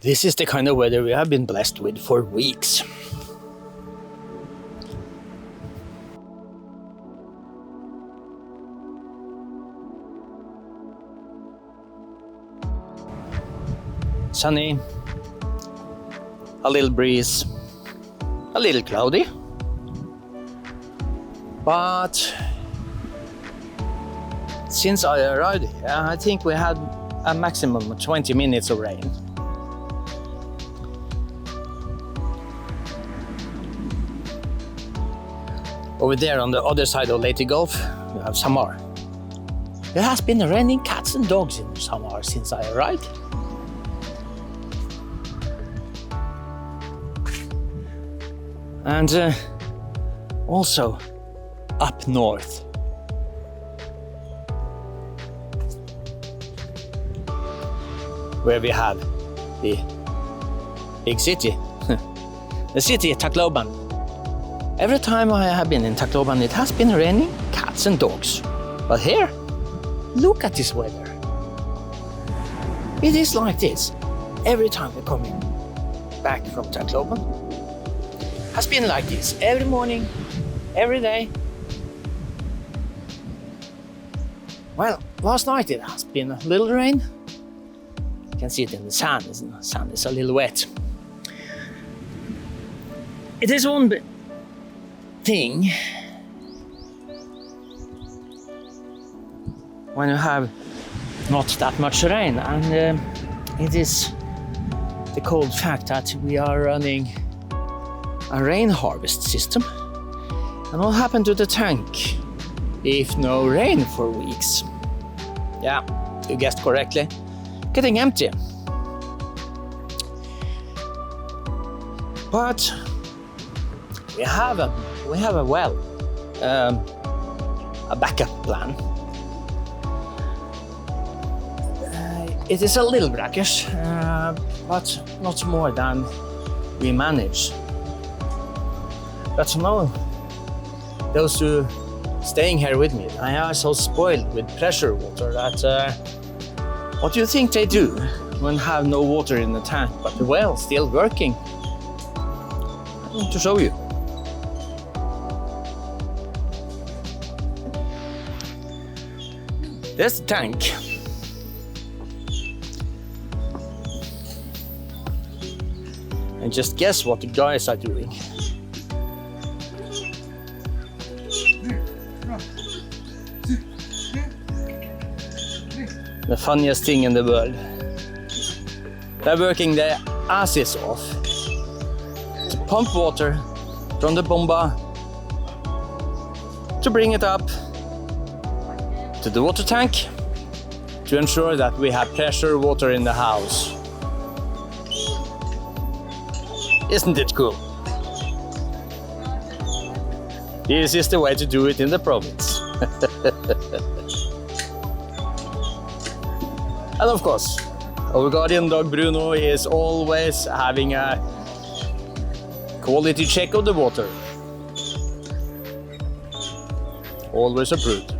This is the kind of weather we have been blessed with for weeks. Sunny, a little breeze, a little cloudy, but since I arrived here, I think we had a maximum of 20 minutes of rain. Over there on the other side of Leyte Gulf, we have Samar. It has been raining cats and dogs in Samar since I arrived. And also up north. Where we have the big city, the city Tacloban. Every time I have been in Tacloban, it has been raining cats and dogs. But here, look at this weather. It is like this every time we come in back from Tacloban. Has been like this every morning, every day. Well, last night it has been a little rain. You can see it in the sand. The sand is a little wet. It is one thing when you have not that much rain, and it is the cold fact that we are running a rain harvest system. And what happened to the tank if no rain for weeks? Yeah, you guessed correctly. Getting empty. But we have a well, a backup plan. It is a little brackish, but not more than we manage. But now, those who staying here with me, I am so spoiled with pressure water that what do you think they do when have no water in the tank, but the well still working? I want to show you. There's the tank. And just guess what the guys are doing. The funniest thing in the world. They're working their asses off to pump water from the bomba to bring it up to the water tank to ensure that we have pressure water in the house. Isn't it cool? This is the way to do it in the province. And of course, our guardian dog Bruno is always having a quality check of the water. Always approved.